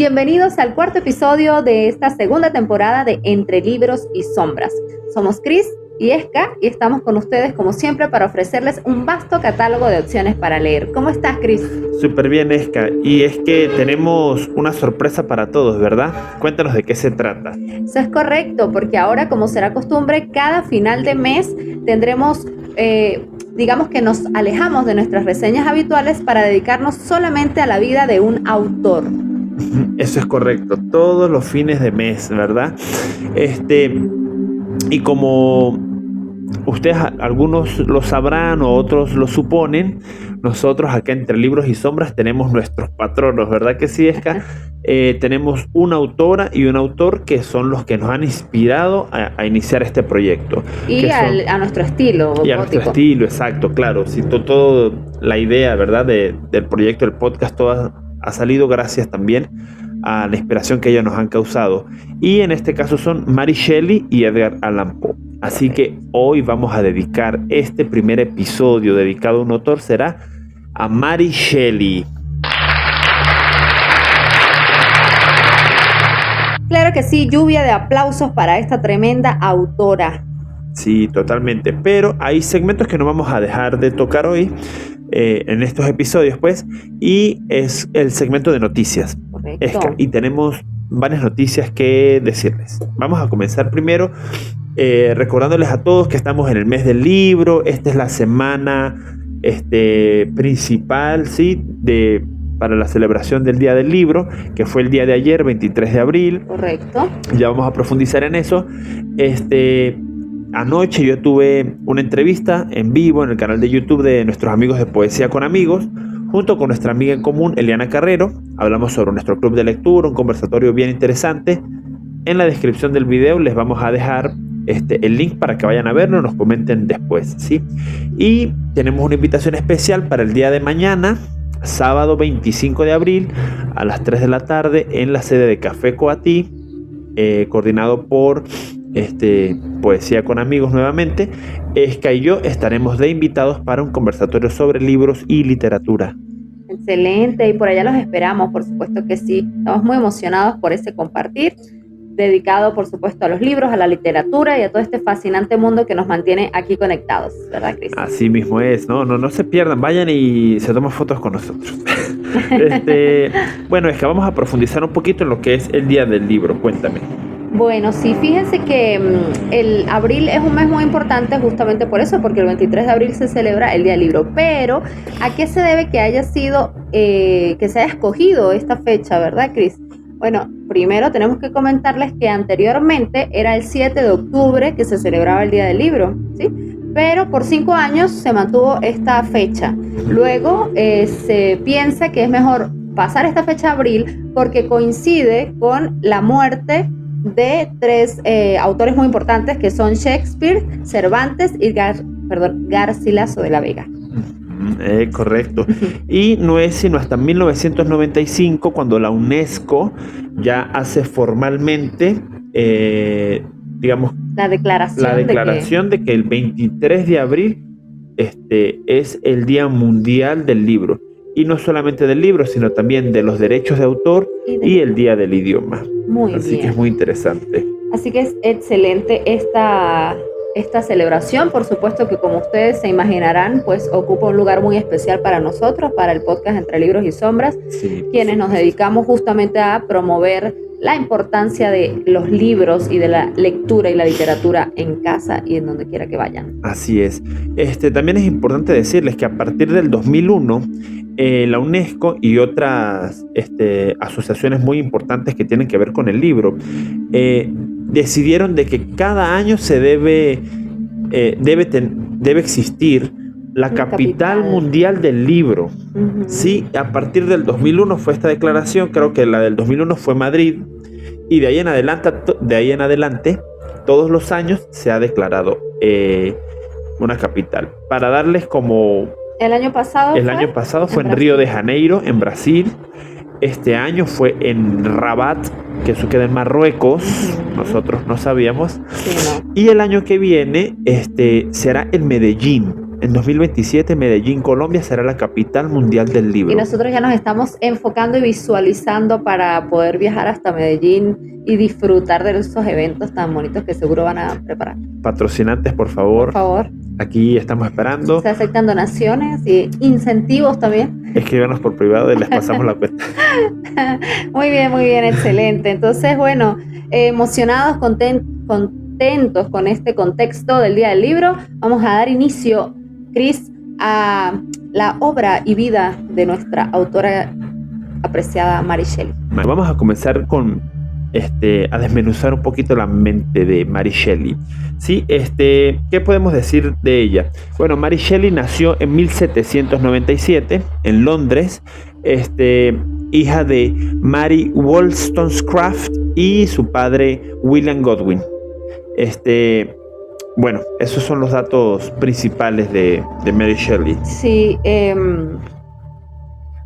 Bienvenidos al cuarto episodio de esta segunda temporada de Entre Libros y Sombras. Somos Cris y Esca y estamos con ustedes como siempre para ofrecerles un vasto catálogo de opciones para leer. ¿Cómo estás, Cris? Súper bien, Esca. Y es que tenemos una sorpresa para todos, ¿verdad? Cuéntanos de qué se trata. Eso es correcto, porque ahora, como será costumbre, cada final de mes tendremos, digamos que nos alejamos de nuestras reseñas habituales para dedicarnos solamente a la vida de un autor. Eso es correcto, todos los fines de mes, ¿verdad? Y como ustedes algunos lo sabrán o otros lo suponen, nosotros acá Entre Libros y Sombras tenemos nuestros patronos, ¿verdad que sí, Esca? Tenemos una autora y un autor que son los que nos han inspirado a iniciar este proyecto. Y a nuestro estilo. Y a nuestro estilo, exacto, claro. Si todo la idea, ¿verdad? Del proyecto, del podcast, toda ha salido gracias también a la inspiración que ellos nos han causado. Y en este caso son Mary Shelley y Edgar Allan Poe. Así que hoy vamos a dedicar este primer episodio dedicado a un autor, será a Mary Shelley. Claro que sí, lluvia de aplausos para esta tremenda autora. Sí, totalmente. Pero hay segmentos que no vamos a dejar de tocar hoy en estos episodios, pues, y es el segmento de noticias. Correcto. Y tenemos varias noticias que decirles. Vamos a comenzar primero recordándoles a todos que estamos en el mes del libro. Esta es la semana principal, ¿sí? Para la celebración del Día del Libro, que fue el día de ayer, 23 de abril. Correcto. Ya vamos a profundizar en eso. Anoche yo tuve una entrevista en vivo en el canal de YouTube de nuestros amigos de Poesía con Amigos, junto con nuestra amiga en común, Eliana Carrero. Hablamos sobre nuestro club de lectura, un conversatorio bien interesante. En la descripción del video les vamos a dejar el link para que vayan a verlo y nos comenten después, ¿sí? Y tenemos una invitación especial para el día de mañana, sábado 25 de abril, a las 3 de la tarde, en la sede de Café Coatí, coordinado por Poesía con Amigos nuevamente. Esca y yo estaremos de invitados para un conversatorio sobre libros y literatura. Excelente, y por allá los esperamos, por supuesto que sí. Estamos muy emocionados por ese compartir, dedicado por supuesto a los libros, a la literatura y a todo este fascinante mundo que nos mantiene aquí conectados, ¿verdad, Cris? Así mismo es, no se pierdan, vayan y se toman fotos con nosotros. Bueno, es que vamos a profundizar un poquito en lo que es el Día del Libro, cuéntame. Bueno, sí, fíjense que el abril es un mes muy importante justamente por eso, porque el 23 de abril se celebra el Día del Libro. Pero, ¿a qué se debe que haya sido, que se haya escogido esta fecha, verdad, Cris? Bueno, primero tenemos que comentarles que anteriormente era el 7 de octubre que se celebraba el Día del Libro, ¿sí? Pero por 5 años se mantuvo esta fecha. Luego se piensa que es mejor pasar esta fecha a abril porque coincide con la muerte de 3 autores muy importantes que son Shakespeare, Cervantes y Garcilaso de la Vega. Correcto. Y no es sino hasta 1995 cuando la UNESCO ya hace formalmente, digamos, la declaración de que el 23 de abril es el Día Mundial del Libro. Y no solamente del libro, sino también de los derechos de autor y el Día del Idioma. Así bien. Que es muy interesante. Así que es excelente esta celebración. Por supuesto que, como ustedes se imaginarán, pues ocupa un lugar muy especial para nosotros, para el podcast Entre Libros y Sombras, sí, quienes nos dedicamos justamente a promover la importancia de los libros y de la lectura y la literatura en casa y en donde quiera que vayan. Así es. También es importante decirles que a partir del 2001, la UNESCO y otras asociaciones muy importantes que tienen que ver con el libro decidieron de que cada año se debe existir la capital mundial del libro. Uh-huh. Sí, a partir del 2001 fue esta declaración. Creo que la del 2001 fue Madrid, y de ahí en adelante todos los años se ha declarado una capital. Para darles como... El año pasado fue en Río de Janeiro, en Brasil. Este año fue en Rabat, que eso queda en Marruecos. Uh-huh. Nosotros no sabíamos. Sí, no. Y el año que viene será en Medellín, En 2027, Medellín, Colombia, será la capital mundial del libro. Y nosotros ya nos estamos enfocando y visualizando para poder viajar hasta Medellín y disfrutar de esos eventos tan bonitos que seguro van a preparar. Patrocinantes, por favor. Por favor. Aquí estamos esperando. Se aceptan donaciones y incentivos también. Escríbanos por privado y les pasamos la cuenta. Muy bien, excelente. Entonces, bueno, emocionados, contentos con este contexto del Día del Libro, vamos a dar inicio, Cris, a la obra y vida de nuestra autora apreciada Mary Shelley. Vamos a comenzar con a desmenuzar un poquito la mente de Mary Shelley. ¿Sí? ¿Qué podemos decir de ella? Bueno, Mary Shelley nació en 1797 en Londres, hija de Mary Wollstonecraft y su padre William Godwin. Bueno, esos son los datos principales de Mary Shelley. Sí,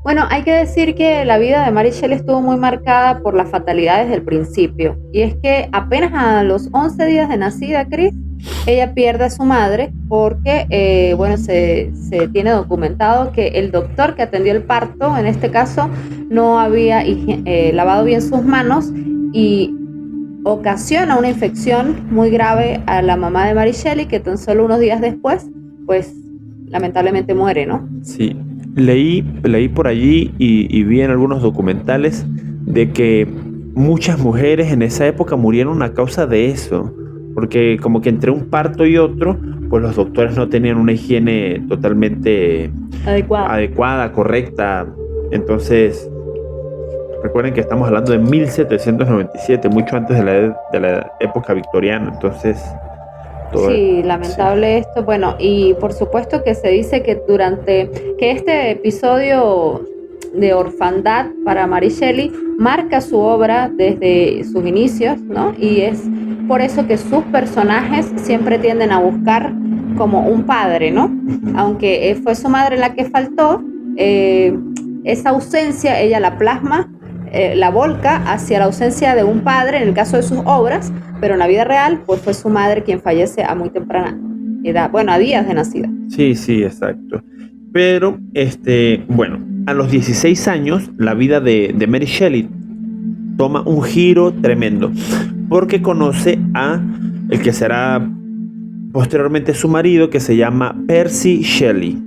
bueno, hay que decir que la vida de Mary Shelley estuvo muy marcada por la fatalidad desde el principio. Y es que apenas a los 11 días de nacida, Cris, ella pierde a su madre porque, bueno, se tiene documentado que el doctor que atendió el parto, en este caso, no había lavado bien sus manos y ocasiona una infección muy grave a la mamá de Mary Shelley, que tan solo unos días después, pues, lamentablemente muere, ¿no? Sí. Leí por allí y vi en algunos documentales de que muchas mujeres en esa época murieron a causa de eso, porque como que entre un parto y otro, pues los doctores no tenían una higiene totalmente adecuada, correcta. Entonces, recuerden que estamos hablando de 1797, mucho antes de la época victoriana, entonces... Sí, lamentable esto. Bueno, y por supuesto que se dice que que este episodio de orfandad para Mary Shelley marca su obra desde sus inicios, ¿no? Y es por eso que sus personajes siempre tienden a buscar como un padre, ¿no? Aunque fue su madre la que faltó, esa ausencia ella la plasma, la volca hacia la ausencia de un padre en el caso de sus obras, pero en la vida real pues fue su madre quien fallece a muy temprana edad, bueno, a días de nacida. Sí, exacto. Pero, bueno, a los 16 años la vida de Mary Shelley toma un giro tremendo, porque conoce a el que será posteriormente su marido, que se llama Percy Shelley.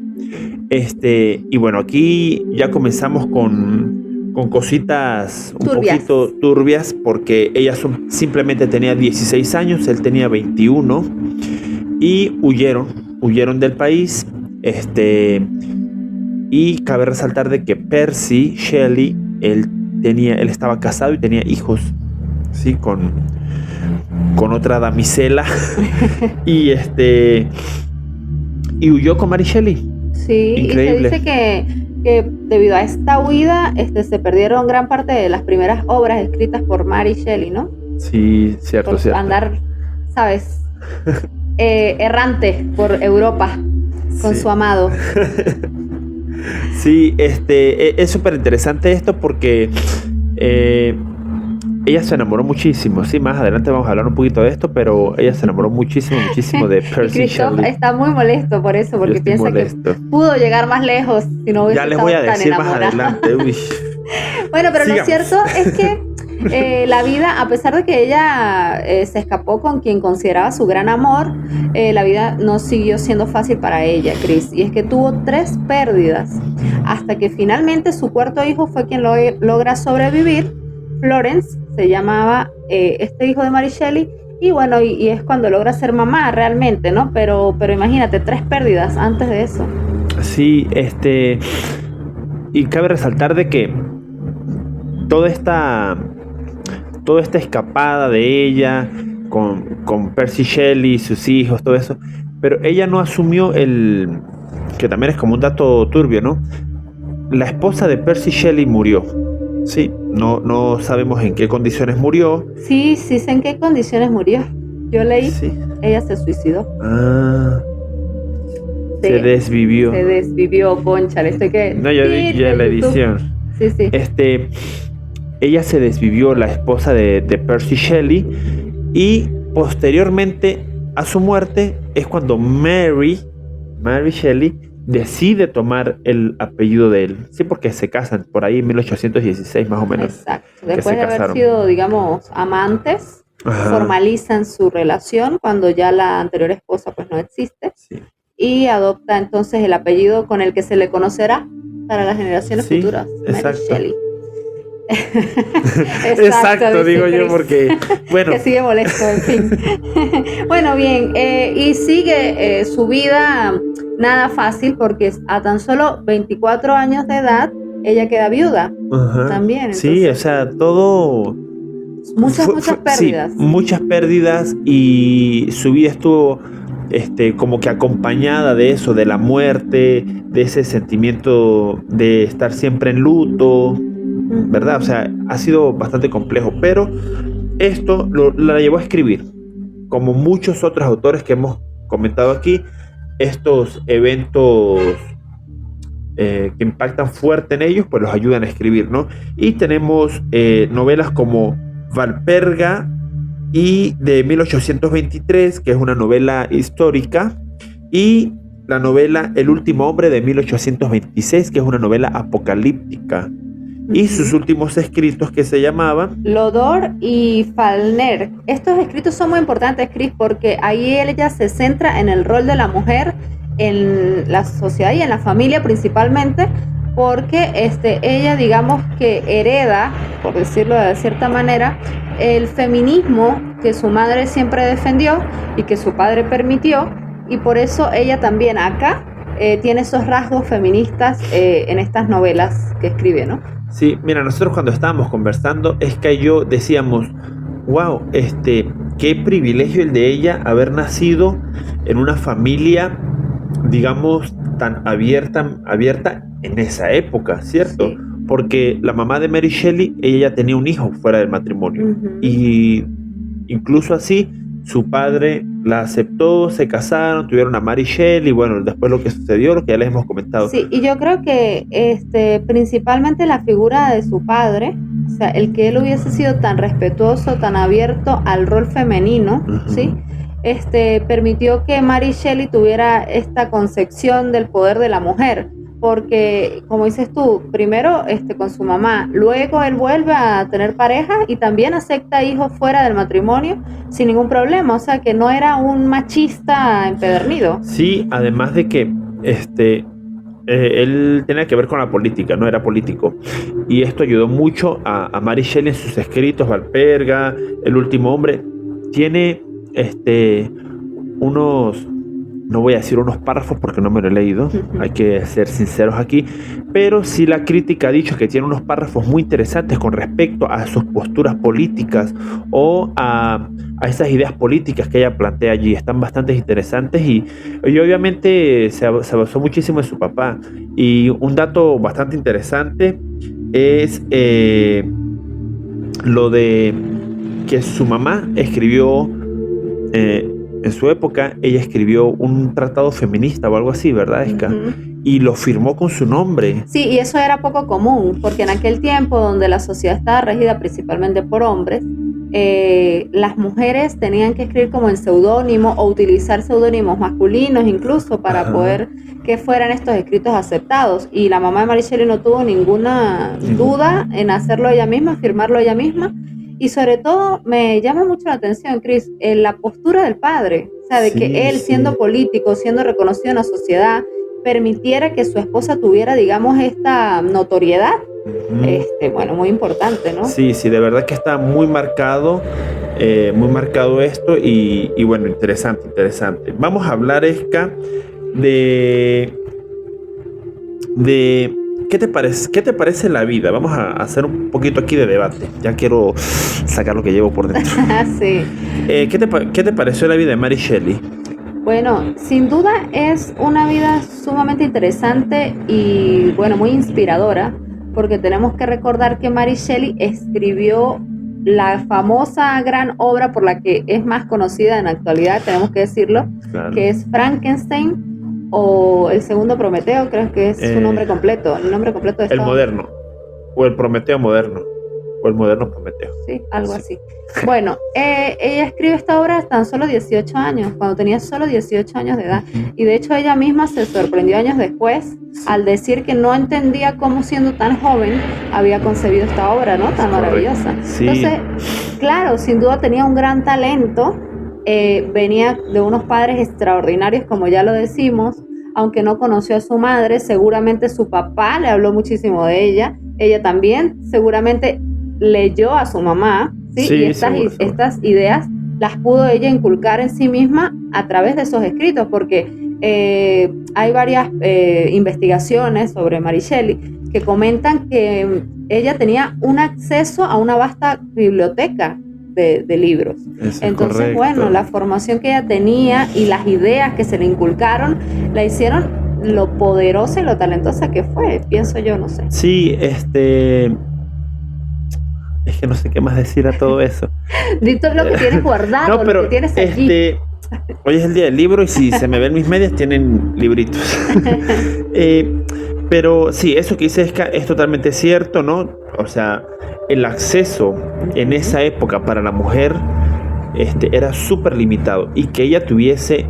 Y bueno, aquí ya comenzamos con cositas un poquito turbias, porque ella simplemente tenía 16 años, él tenía 21 y huyeron del país. Y cabe resaltar de que Percy Shelley, él estaba casado y tenía hijos, sí, con otra damisela y huyó con Mary Shelley. Sí, increíble. Y se dice que debido a esta huida se perdieron gran parte de las primeras obras escritas por Mary Shelley, ¿no? Sí, cierto. Andar, ¿sabes? Errante por Europa con su amado. Sí, es súper interesante esto porque ella se enamoró muchísimo. Sí, más adelante vamos a hablar un poquito de esto, pero ella se enamoró muchísimo de Percy Shelley. Está muy molesto por eso, porque piensa que pudo llegar más lejos si no hubiese estado tan enamorada. Ya les voy a decir más adelante. Uy. Bueno, pero sigamos. Lo cierto es que la vida, a pesar de que ella se escapó con quien consideraba su gran amor, la vida no siguió siendo fácil para ella, Cris. Y es que tuvo 3 pérdidas, hasta que finalmente su cuarto hijo fue quien logra sobrevivir. Florence se llamaba este hijo de Mary Shelley, y bueno, y es cuando logra ser mamá realmente, ¿no? Pero imagínate, 3 pérdidas antes de eso. Sí, y cabe resaltar de que toda esta escapada de ella con Percy Shelley, sus hijos, todo eso, pero ella no asumió que también es como un dato turbio, ¿no? La esposa de Percy Shelley murió. Sí, no sabemos en qué condiciones murió. Sí sé en qué condiciones murió. Yo leí, sí. Ella se suicidó. Sí, se desvivió, cónchale. No, yo vi ya la edición. Sí. Ella se desvivió, la esposa de Percy Shelley, y posteriormente a su muerte es cuando Mary Mary Shelley decide tomar el apellido de él. Sí, porque se casan por ahí en 1816 más o menos. Exacto. que Después se de haber casaron. sido, digamos, amantes, Ajá. formalizan su relación cuando ya la anterior esposa pues no existe Sí. y adopta entonces el apellido con el que se le conocerá para las generaciones Sí, futuras, Mary exacto. Shelley. Exacto, dice digo yo, Chris, porque, bueno, que sigue molesto, en fin. Bueno, bien, y sigue su vida nada fácil porque a tan solo 24 años de edad ella queda viuda ajá, también, sí, o entonces sea, todo muchas sí, pérdidas. muchas pérdidas y su vida estuvo como que acompañada de eso, de la muerte, de ese sentimiento de estar siempre en luto, ¿verdad? O sea, ha sido bastante complejo, pero esto la llevó a escribir, como muchos otros autores que hemos comentado aquí, estos eventos que impactan fuerte en ellos, pues los ayudan a escribir, ¿no? Y tenemos novelas como Valperga y de 1823, que es una novela histórica, y la novela El último hombre de 1826, que es una novela apocalíptica, y sus últimos escritos que se llamaban Lodore y Falkner. Estos escritos son muy importantes, Chris, porque ahí ella se centra en el rol de la mujer en la sociedad y en la familia principalmente, porque ella, digamos que hereda, por decirlo de cierta manera, el feminismo que su madre siempre defendió y que su padre permitió, y por eso ella también acá tiene esos rasgos feministas en estas novelas que escribe, ¿no? Sí, mira, nosotros cuando estábamos conversando, Esca y yo decíamos, wow, qué privilegio el de ella haber nacido en una familia, digamos, tan abierta en esa época, ¿cierto? Sí. Porque la mamá de Mary Shelley, ella ya tenía un hijo fuera del matrimonio. Y incluso así, su padre la aceptó, se casaron, tuvieron a Mary Shelley, bueno, después lo que sucedió, lo que ya les hemos comentado. Sí, y yo creo que principalmente la figura de su padre, o sea, el que él hubiese sido tan respetuoso, tan abierto al rol femenino, ¿sí? Permitió que Mary Shelley tuviera esta concepción del poder de la mujer, porque, como dices tú, primero con su mamá, luego él vuelve a tener pareja y también acepta hijos fuera del matrimonio sin ningún problema, o sea, que no era un machista empedernido. Sí, además de que él tenía que ver con la política, no era político. Y esto ayudó mucho a Mary Shelley en sus escritos, Valperga, El último hombre. Tiene unos, no voy a decir unos párrafos porque no me lo he leído, hay que ser sinceros aquí, pero sí la crítica ha dicho que tiene unos párrafos muy interesantes con respecto a sus posturas políticas o a esas ideas políticas que ella plantea allí. Están bastante interesantes y obviamente se basó muchísimo en su papá. Y un dato bastante interesante es lo de que su mamá escribió en su época, ella escribió un tratado feminista o algo así, ¿verdad, Esca? Y lo firmó con su nombre. Sí, y eso era poco común, porque en aquel tiempo donde la sociedad estaba regida principalmente por hombres, las mujeres tenían que escribir como en seudónimo o utilizar seudónimos masculinos incluso para poder que fueran estos escritos aceptados. Y la mamá de Mary Shelley no tuvo ninguna duda en hacerlo ella misma, firmarlo ella misma. Y sobre todo me llama mucho la atención, Chris, la postura del padre, o sea, de que él, siendo político, siendo reconocido en la sociedad, permitiera que su esposa tuviera, digamos, esta notoriedad. Bueno, muy importante, ¿no? Sí, de verdad que está muy marcado esto y bueno, interesante. Vamos a hablar, Esca, de ¿qué te parece la vida? Vamos a hacer un poquito aquí de debate. Ya quiero sacar lo que llevo por dentro. Sí. ¿Qué te pareció la vida de Mary Shelley? Bueno, sin duda es una vida sumamente interesante y, bueno, muy inspiradora, porque tenemos que recordar que Mary Shelley escribió la famosa gran obra por la que es más conocida en la actualidad, tenemos que decirlo, claro, que es Frankenstein, o El segundo Prometeo, creo que es su nombre completo. El nombre completo de El moderno, o El Prometeo moderno. o el moderno Prometeo. Sí, algo Sí. así. Bueno, ella escribe esta obra a tan solo 18 años, cuando tenía solo 18 años de edad. Y de hecho ella misma se sorprendió años después al decir que no entendía cómo siendo tan joven había concebido esta obra, ¿no? Tan maravillosa. Sí. Entonces, claro, sin duda tenía un gran talento, venía de unos padres extraordinarios, como ya lo decimos, aunque no conoció a su madre, seguramente su papá le habló muchísimo de ella también seguramente leyó a su mamá, ¿sí? Sí, Y estas ideas las pudo ella inculcar en sí misma a través de esos escritos, porque hay varias investigaciones sobre Mary Shelley que comentan que ella tenía un acceso a una vasta biblioteca de libros. Entonces, correcto. bueno, la formación que ella tenía y las ideas que se le inculcaron la hicieron lo poderosa y lo talentosa que fue, pienso yo, no sé. Sí, es que no sé qué más decir a todo eso. Dito lo que tienes guardado, No, pero lo que tienes allí. Hoy es el día del libro y si se me ven mis medias tienen libritos. Pero sí, eso que dices es totalmente cierto, ¿no? O sea, el acceso en esa época para la mujer era súper limitado, y que ella tuviese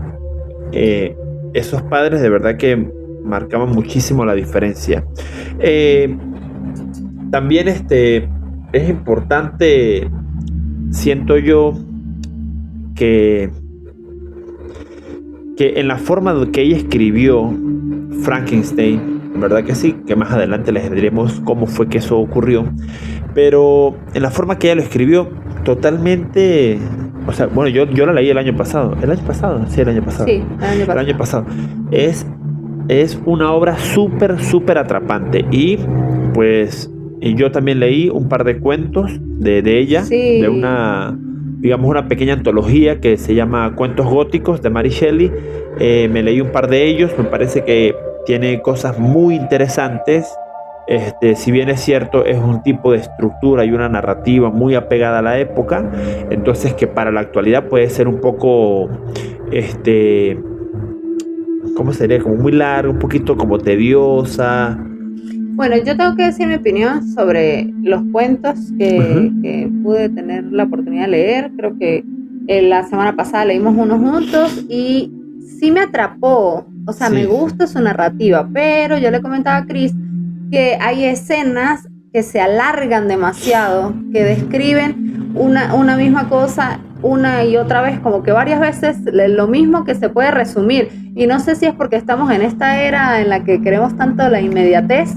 esos padres de verdad que marcaban muchísimo la diferencia. También es importante, siento yo, que en la forma de que ella escribió Frankenstein, verdad que sí, que más adelante les diremos cómo fue que eso ocurrió, pero en la forma que ella lo escribió, totalmente, o sea, bueno, yo la leí el año pasado. Sí, el año pasado. Sí, El año pasado. Es una obra súper atrapante, y pues yo también leí un par de cuentos de ella, sí, de una, digamos, una pequeña antología que se llama Cuentos Góticos de Mary Shelley. Me leí un par de ellos, me parece que tiene cosas muy interesantes. Si bien es cierto, es un tipo de estructura y una narrativa muy apegada a la época, entonces que para la actualidad puede ser un poco, ¿cómo sería? Como muy larga, un poquito como tediosa. Bueno, yo tengo que decir mi opinión sobre los cuentos que pude tener la oportunidad de leer. Creo que la semana pasada leímos unos juntos y sí me atrapó. O sea, Sí. me gusta su narrativa, pero yo le comentaba a Chris que hay escenas que se alargan demasiado, que describen una misma cosa una y otra vez, como que varias veces lo mismo, que se puede resumir. Y no sé si es porque estamos en esta era en la que queremos tanto la inmediatez,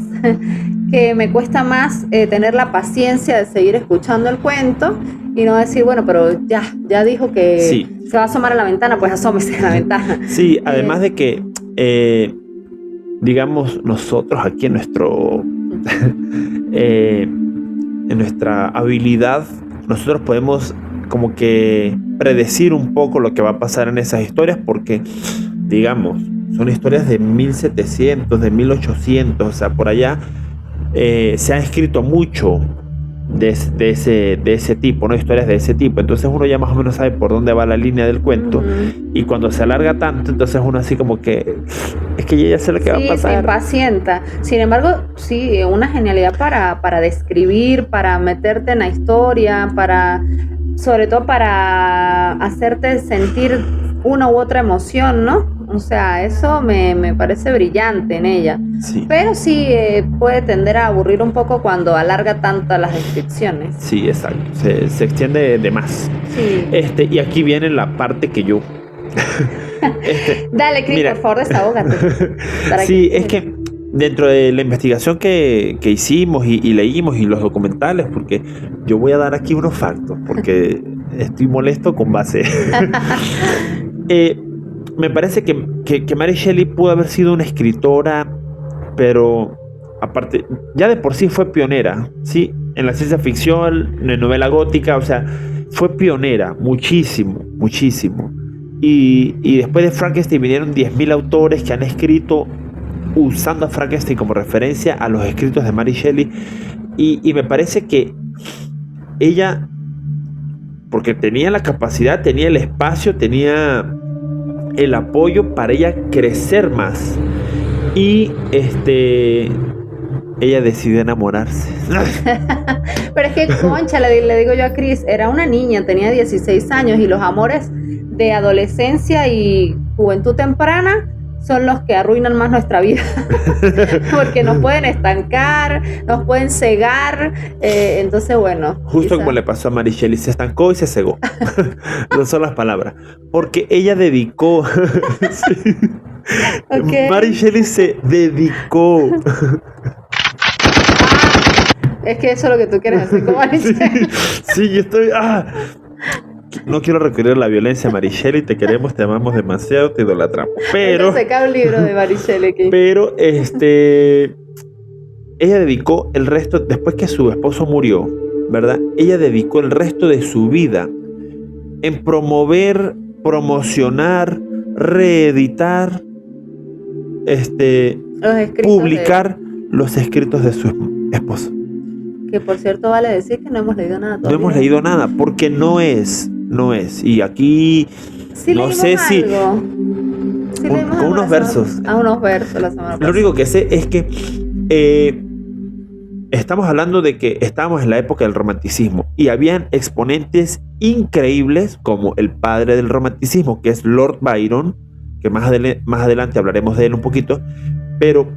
que me cuesta más tener la paciencia de seguir escuchando el cuento y no decir, bueno, pero ya dijo que Sí. se va a asomar a la ventana, pues asómese a la ventana. Sí, además de que, digamos, nosotros aquí en nuestra habilidad, nosotros podemos como que predecir un poco lo que va a pasar en esas historias, porque, digamos, son historias de 1700, de 1800, o sea, por allá se ha escrito mucho de ese tipo, ¿no? Historias de ese tipo. Entonces uno ya más o menos sabe por dónde va la línea del cuento. Y cuando se alarga tanto, entonces uno así como que es que ya sé lo que va a pasar. Se impacienta. Sin embargo, sí, una genialidad para describir, para meterte en la historia, sobre todo para hacerte sentir una u otra emoción, ¿no? O sea, eso me parece brillante en ella. Sí. Pero sí puede tender a aburrir un poco cuando alarga tanto las descripciones. Sí, exacto. Se extiende de más. Sí. Y aquí viene la parte que yo... Dale, Cris, por favor, desahógate. Sí, es que dentro de la investigación que hicimos y leímos, y los documentales, porque yo voy a dar aquí unos factos, porque estoy molesto con base. Me parece que Mary Shelley pudo haber sido una escritora, pero aparte, ya de por sí fue pionera, ¿sí? En la ciencia ficción, en la novela gótica, o sea, fue pionera, muchísimo. Y después de Frankenstein vinieron 10.000 autores que han escrito usando a Frankenstein como referencia a los escritos de Mary Shelley. Y me parece que ella, porque tenía la capacidad, tenía el espacio, tenía el apoyo para ella crecer más. Y ella decidió enamorarse. Pero es que, concha, le digo yo a Chris, era una niña, tenía 16 años y los amores de adolescencia y juventud temprana son los que arruinan más nuestra vida. Porque nos pueden estancar, nos pueden cegar. Entonces, bueno. Justo como le pasó a Mary Shelley, se estancó y se cegó. No son las palabras. Porque ella dedicó. Sí. Okay. Mary Shelley se dedicó. Es que eso es lo que tú quieres hacer con Mary Shelley. Sí, yo estoy. No quiero recurrir a la violencia, Mary Shelley. Te queremos, te amamos demasiado, te idolatramos. Pero. Se cae un libro de Mary Shelley aquí. Pero ella dedicó el resto, después que su esposo murió, ¿verdad? Ella dedicó el resto de su vida en promover, promocionar, reeditar, publicar los escritos de su esposo. Que por cierto vale decir que no hemos leído nada todavía. No hemos leído nada, porque no es. Y aquí sí, no sé algo. si... Sí, con unos versos. Unos versos la semana pasada. Lo único que sé es que estamos hablando de que estábamos en la época del romanticismo y habían exponentes increíbles como el padre del romanticismo, que es Lord Byron, que más adelante hablaremos de él un poquito, pero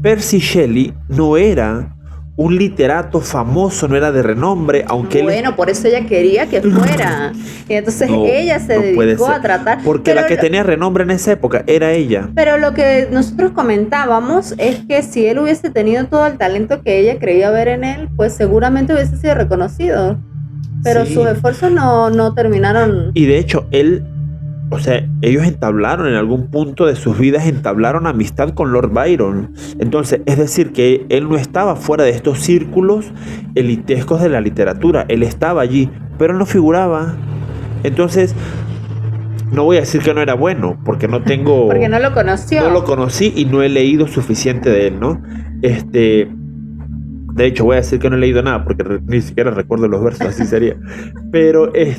Percy Shelley no era un literato famoso, no era de renombre, aunque bueno, por eso ella quería que fuera. Y entonces ella se dedicó a tratar. Porque la que tenía renombre en esa época era ella. Pero lo que nosotros comentábamos es que si él hubiese tenido todo el talento que ella creía ver en él, pues seguramente hubiese sido reconocido. Pero sus esfuerzos no terminaron. Y de hecho, ellos entablaron en algún punto de sus vidas, entablaron amistad con Lord Byron. Entonces, es decir, que él no estaba fuera de estos círculos elitescos de la literatura. Él estaba allí, pero no figuraba. Entonces, no voy a decir que no era bueno, porque no tengo... Porque no lo conoció. No lo conocí y no he leído suficiente de él, ¿no? De hecho, voy a decir que no he leído nada, porque ni siquiera recuerdo los versos, así sería. Pero de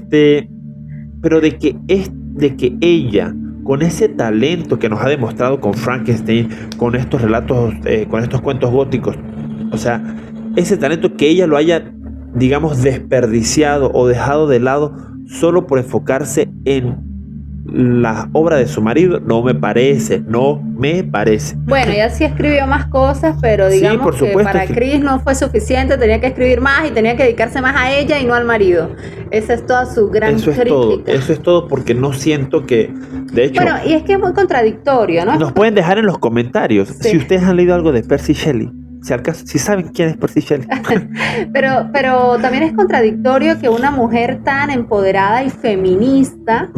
que ella, con ese talento que nos ha demostrado con Frankenstein, con estos relatos, con estos cuentos góticos, o sea, ese talento que ella lo haya, digamos, desperdiciado o dejado de lado solo por enfocarse en la obra de su marido, no me parece. Bueno, ella sí escribió más cosas, pero digamos que para Chris no fue suficiente, tenía que escribir más y tenía que dedicarse más a ella y no al marido. Esa es toda su gran crítica. Eso es todo, porque no siento que, de hecho... Bueno, y es que es muy contradictorio, ¿no? Nos pueden dejar en los comentarios si ustedes han leído algo de Percy Shelley. Si saben quién es Percy Shelley. pero también es contradictorio que una mujer tan empoderada y feminista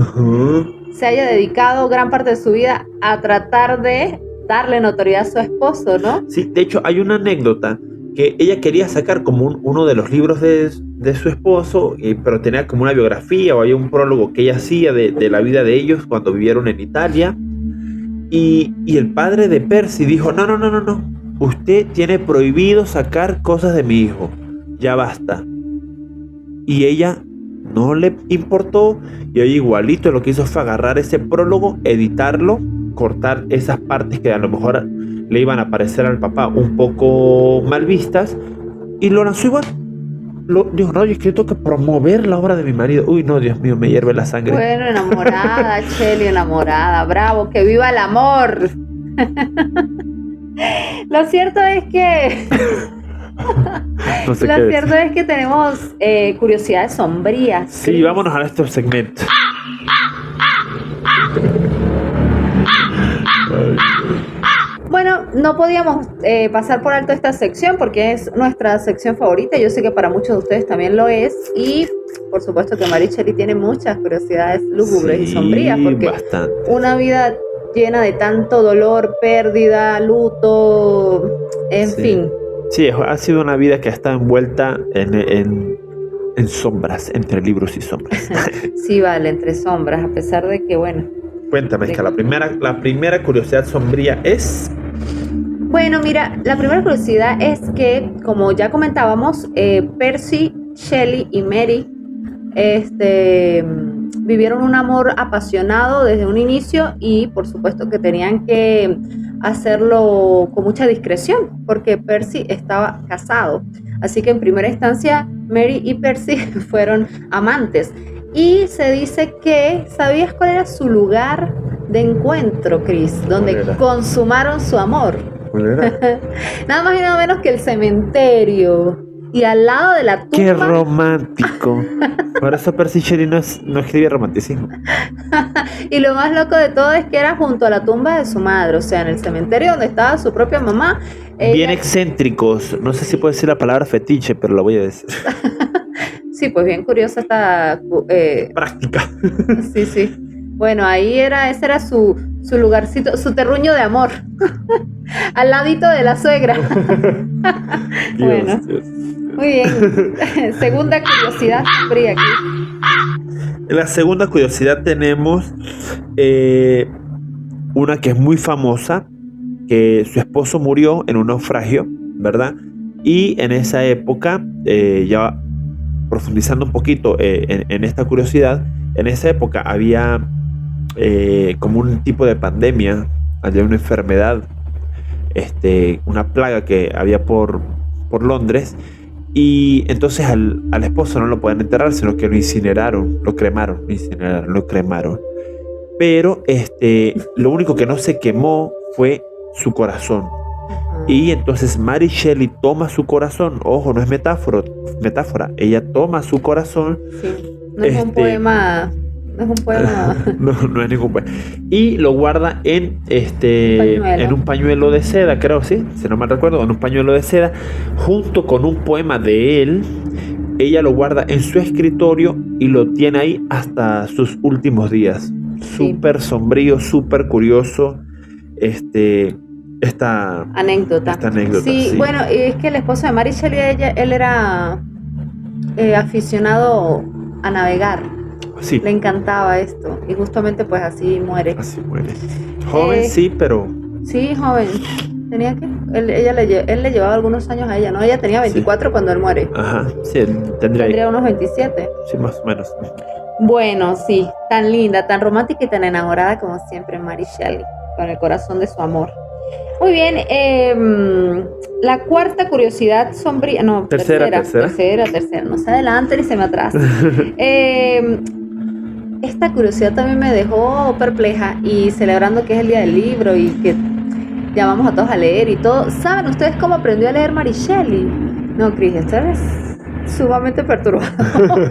se haya dedicado gran parte de su vida a tratar de darle notoriedad a su esposo, ¿no? Sí, de hecho hay una anécdota que ella quería sacar como uno de los libros de su esposo, pero tenía como una biografía o había un prólogo que ella hacía de la vida de ellos cuando vivieron en Italia. Y el padre de Percy dijo, no. Usted tiene prohibido sacar cosas de mi hijo. Ya basta. Y ella no le importó. Y ella igualito lo que hizo fue agarrar ese prólogo, editarlo, cortar esas partes que a lo mejor le iban a parecer al papá un poco mal vistas. Y lo lanzó igual. Dijo, no, yo tengo que promover la obra de mi marido. Uy, no, Dios mío, me hierve la sangre. Bueno, enamorada, Shelley, enamorada. Bravo, que viva el amor. Lo cierto es que no sé lo cierto es que tenemos curiosidades sombrías. Sí, vámonos a este segmento. Bueno, no podíamos pasar por alto esta sección porque es nuestra sección favorita. Yo sé que para muchos de ustedes también lo es. Y por supuesto que Mary Shelley tiene muchas curiosidades lúgubres y sombrías, porque bastante. Una vida llena de tanto dolor, pérdida, luto, en fin. Sí, ha sido una vida que ha estado envuelta en sombras, entre libros y sombras. Sí, vale, entre sombras, a pesar de que, bueno. Cuéntame, la primera curiosidad sombría es... Bueno, mira, la primera curiosidad es que, como ya comentábamos, Percy, Shelley y Mary vivieron un amor apasionado desde un inicio y por supuesto que tenían que hacerlo con mucha discreción, porque Percy estaba casado. Así que en primera instancia, Mary y Percy fueron amantes. Y se dice que, ¿sabías cuál era su lugar de encuentro, Chris? Donde consumaron su amor. ¿Cuál era? Nada más y nada menos que el cementerio. Y al lado de la tumba... ¡Qué romántico! Por eso Percy Shelley no escribía romanticismo. Y lo más loco de todo es que era junto a la tumba de su madre, o sea, en el cementerio donde estaba su propia mamá. Bien excéntricos. No sé si puedo decir la palabra fetiche, pero la voy a decir. Sí, pues bien curiosa esta... práctica. Sí. Bueno, ese era su lugarcito, su terruño de amor. Al ladito de la suegra. Bueno, Dios. muy bien. Segunda curiosidad sombría aquí. En la segunda curiosidad tenemos una que es muy famosa, que su esposo murió en un naufragio, ¿verdad? Y en esa época, ya profundizando un poquito en esta curiosidad, en esa época había como un tipo de pandemia, había una enfermedad, una plaga que había por Londres, y entonces al esposo no lo podían enterrar, sino que lo incineraron, lo cremaron, pero lo único que no se quemó fue su corazón. Y entonces Mary Shelley toma su corazón, ojo, no es metáfora, ella toma su corazón. Sí, no es un poema. No es un poema. no es ningún poema. Y lo guarda en un pañuelo de seda, creo, sí, si no mal recuerdo, en un pañuelo de seda, junto con un poema de él. Ella lo guarda en su escritorio y lo tiene ahí hasta sus últimos días. Sí. Súper sombrío, súper curioso. Esta anécdota. Sí, bueno, es que el esposo de Mary Shelley, él era aficionado a navegar. Sí. Le encantaba esto. Y justamente pues así muere. Joven, sí, pero... Sí, joven. ¿Tenía qué? Él le llevaba algunos años a ella, ¿no? Ella tenía 24 cuando él muere. Ajá, sí, tendría unos 27. Sí, más o menos. Bueno, sí, tan linda, tan romántica y tan enamorada como siempre Mary Shelley, con el corazón de su amor. Muy bien, la cuarta curiosidad sombría, no, tercera, no se adelante ni se me atrasa. Esta curiosidad también me dejó perpleja, y celebrando que es el día del libro y que llamamos a todos a leer y todo. ¿Saben ustedes cómo aprendió a leer Mary Shelley? No, Cris, esto es sumamente perturbador.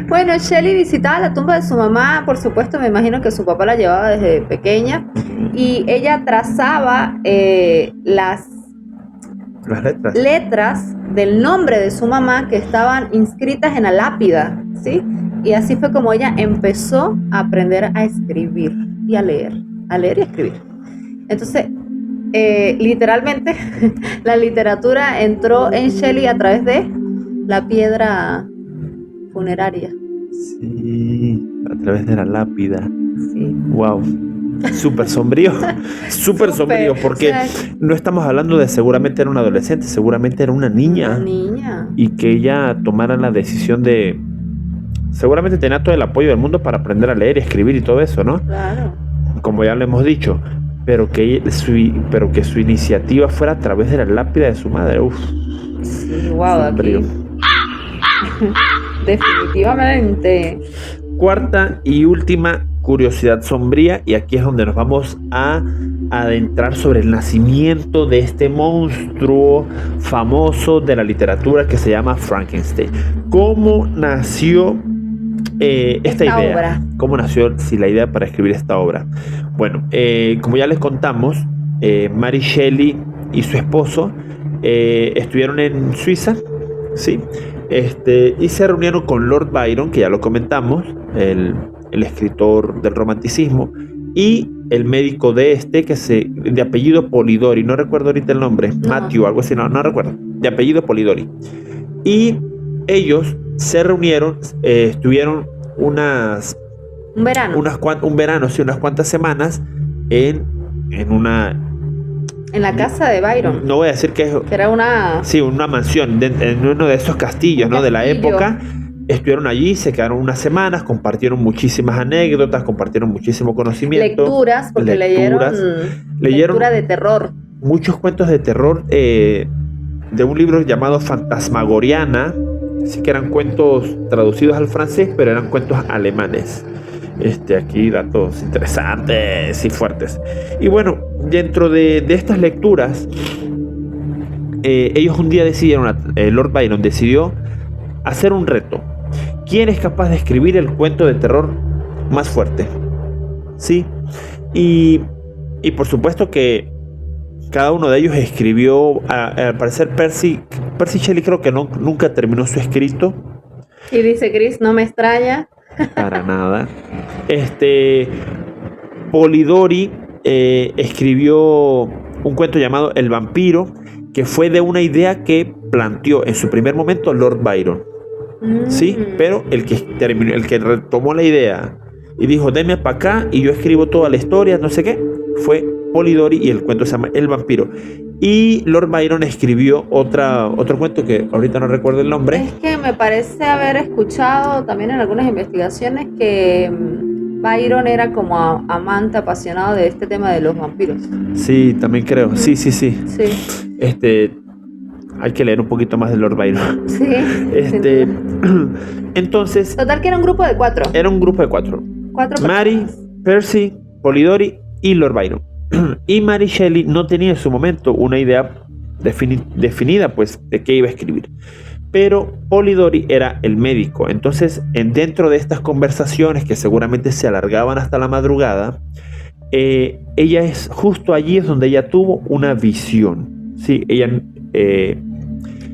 Bueno, Shelley visitaba la tumba de su mamá, por supuesto, me imagino que su papá la llevaba desde pequeña, y ella trazaba las letras del nombre de su mamá que estaban inscritas en la lápida, ¿sí? Y así fue como ella empezó a aprender a escribir y a leer y a escribir. Entonces, literalmente, la literatura entró en Shelley a través de la piedra funeraria. Sí, a través de la lápida. Sí. Wow. Súper sombrío, súper sombrío, porque no estamos hablando de seguramente era una adolescente, seguramente era una niña. Y que ella tomara la decisión de... Seguramente tenía todo el apoyo del mundo para aprender a leer y escribir y todo eso, ¿no? Claro. Como ya lo hemos dicho, pero que su iniciativa fuera a través de la lápida de su madre. Uf. Sí, wow, sombrío. Definitivamente. Cuarta y última curiosidad sombría, y aquí es donde nos vamos a adentrar sobre el nacimiento de este monstruo famoso de la literatura que se llama Frankenstein. ¿Cómo nació esta idea? Obra. ¿Cómo nació la idea para escribir esta obra? Bueno, como ya les contamos, Mary Shelley y su esposo estuvieron en Suiza, ¿sí? Y se reunieron con Lord Byron, que ya lo comentamos, el escritor del romanticismo, y el médico de de apellido Polidori, no recuerdo ahorita el nombre, no. Matthew, algo así, no recuerdo, de apellido Polidori. Y ellos se reunieron, estuvieron un verano, unas cuantas semanas en la casa de Byron. No voy a decir que era una... Sí, una mansión, en uno de esos castillos, ¿no? De la época. estuvieron allí, se quedaron unas semanas, compartieron muchísimas anécdotas, compartieron muchísimo conocimiento. Lecturas, porque leyeron lectura de terror. Muchos cuentos de terror de un libro llamado Fantasmagoriana, así que eran cuentos traducidos al francés, pero eran cuentos alemanes. Aquí datos interesantes y fuertes. Y bueno, dentro de estas lecturas, ellos un día decidieron, Lord Byron decidió hacer un reto. ¿Quién es capaz de escribir el cuento de terror más fuerte? Sí. Y por supuesto que cada uno de ellos escribió, al parecer Percy Shelley creo que nunca terminó su escrito. Y dice Chris, no me extraña. Para nada. Polidori escribió un cuento llamado El vampiro, que fue de una idea que planteó en su primer momento Lord Byron. Sí, pero el que retomó la idea y dijo, deme para acá y yo escribo toda la historia, no sé qué, fue Polidori, y el cuento se llama El vampiro. Y Lord Byron escribió otro cuento que ahorita no recuerdo el nombre. Es que me parece haber escuchado también en algunas investigaciones que Byron era como amante apasionado de este tema de los vampiros. Sí, también creo. Sí. Sí. Hay que leer un poquito más de Lord Byron. Sí. Entonces. Total que era un grupo de 4. Era un grupo de 4. 4 Mary, Percy, Polidori y Lord Byron. Y Mary Shelley no tenía en su momento una idea definida, pues, de qué iba a escribir. Pero Polidori era el médico. Entonces, dentro de estas conversaciones, que seguramente se alargaban hasta la madrugada, ella es justo allí es donde ella tuvo una visión. Sí, ella...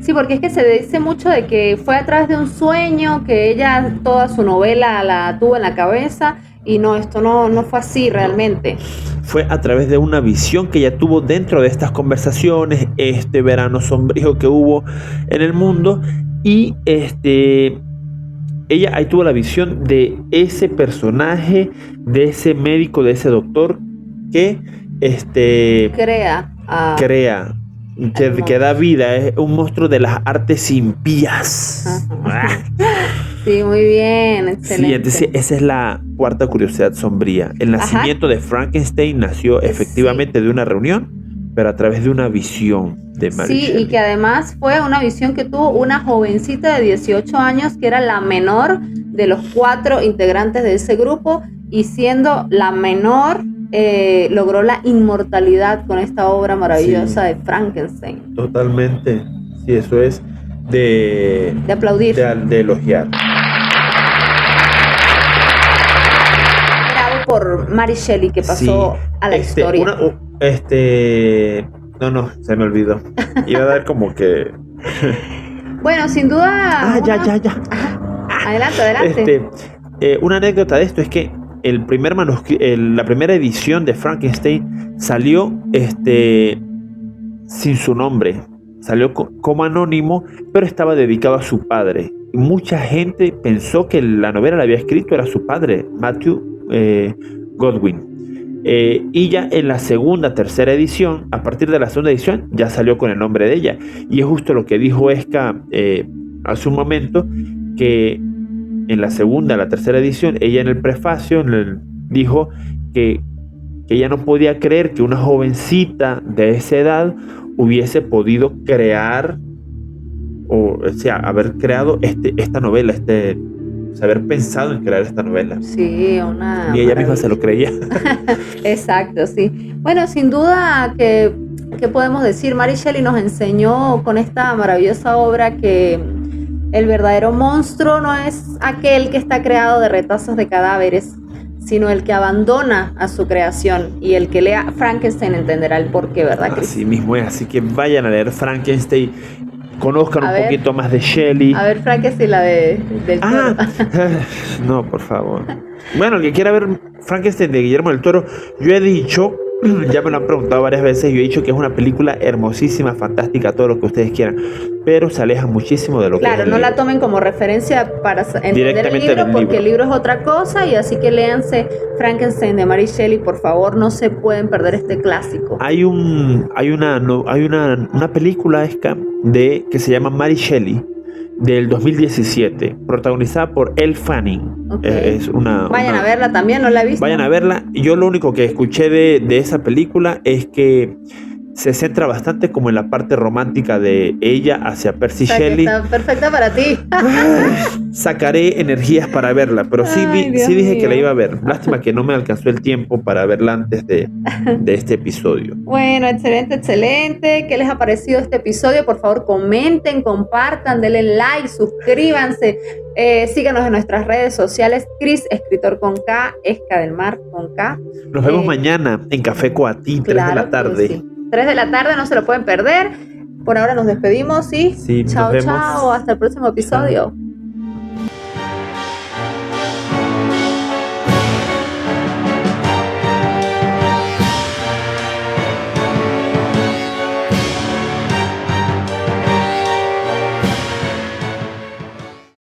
Sí, porque es que se dice mucho de que fue a través de un sueño, que ella toda su novela la tuvo en la cabeza, y no, esto no fue así realmente. Fue a través de una visión que ella tuvo dentro de estas conversaciones, este verano sombrío que hubo en el mundo, y ella ahí tuvo la visión de ese personaje, de ese médico, de ese doctor que crea, que da vida, es un monstruo de las artes impías. Sí, muy bien, excelente. Sí, entonces esa es la cuarta curiosidad sombría. El nacimiento de Frankenstein nació efectivamente de una reunión, pero a través de una visión de Mary Shelley. Sí, y que además fue una visión que tuvo una jovencita de 18 años, que era la menor de los 4 integrantes de ese grupo, y siendo la menor, logró la inmortalidad con esta obra maravillosa de Frankenstein. Totalmente, sí, eso es de aplaudir, de elogiar. Bravo por Mary Shelley, que pasó a la historia. No, se me olvidó. Iba a dar como que... Bueno, sin duda... Ya. Adelante. Una anécdota de esto es que la primera edición de Frankenstein salió sin su nombre. Salió como anónimo, pero estaba dedicado a su padre. Y mucha gente pensó que la novela la había escrito era su padre, Matthew Godwin. Y ya en la tercera edición, a partir de la segunda edición, ya salió con el nombre de ella. Y es justo lo que dijo Esca hace un momento, que en la tercera edición, ella en el prefacio dijo que ella no podía creer que una jovencita de esa edad hubiese podido crear, o sea, haber creado esta novela, haber pensado en crear esta novela. Sí, y ella misma se lo creía. Exacto, sí. Bueno, sin duda que podemos decir, Mary Shelley nos enseñó con esta maravillosa obra que el verdadero monstruo no es aquel que está creado de retazos de cadáveres, sino el que abandona a su creación, y el que lea Frankenstein entenderá el porqué, ¿verdad, Chris? Así mismo es, así que vayan a leer Frankenstein, conozcan un poquito más de Shelley. A ver, Frankenstein, la del Toro. No, por favor. Bueno, el que quiera ver Frankenstein de Guillermo del Toro, yo he dicho, ya me lo han preguntado varias veces, yo he dicho que es una película hermosísima, fantástica, todo lo que ustedes quieran, pero se aleja muchísimo de lo que es el no libro. La tomen como referencia para entender el libro, porque el libro es otra cosa, y así que léanse Frankenstein de Mary Shelley, por favor, no se pueden perder este clásico. Hay una película que se llama Mary Shelley, del 2017, protagonizada por Elle Fanning. Okay. Es una... Vayan a verla también, no la he visto. Vayan a verla. Yo lo único que escuché de esa película es que se centra bastante como en la parte romántica de ella hacia Percy Shelley. Está perfecta para ti. Sacaré energías para verla, pero sí Dios dije mío. que la iba a ver. Lástima que no me alcanzó el tiempo para verla antes de este episodio. Bueno, excelente, excelente. ¿Qué les ha parecido este episodio? Por favor, comenten, compartan, denle like, suscríbanse. Síganos en nuestras redes sociales. Chris, escritor con K, Esca del Mar con K. Nos vemos mañana en Café Coatí, 3 de la tarde. Sí. 3 de la tarde, no se lo pueden perder. Por ahora nos despedimos y sí, chao, chao. Hasta el próximo episodio.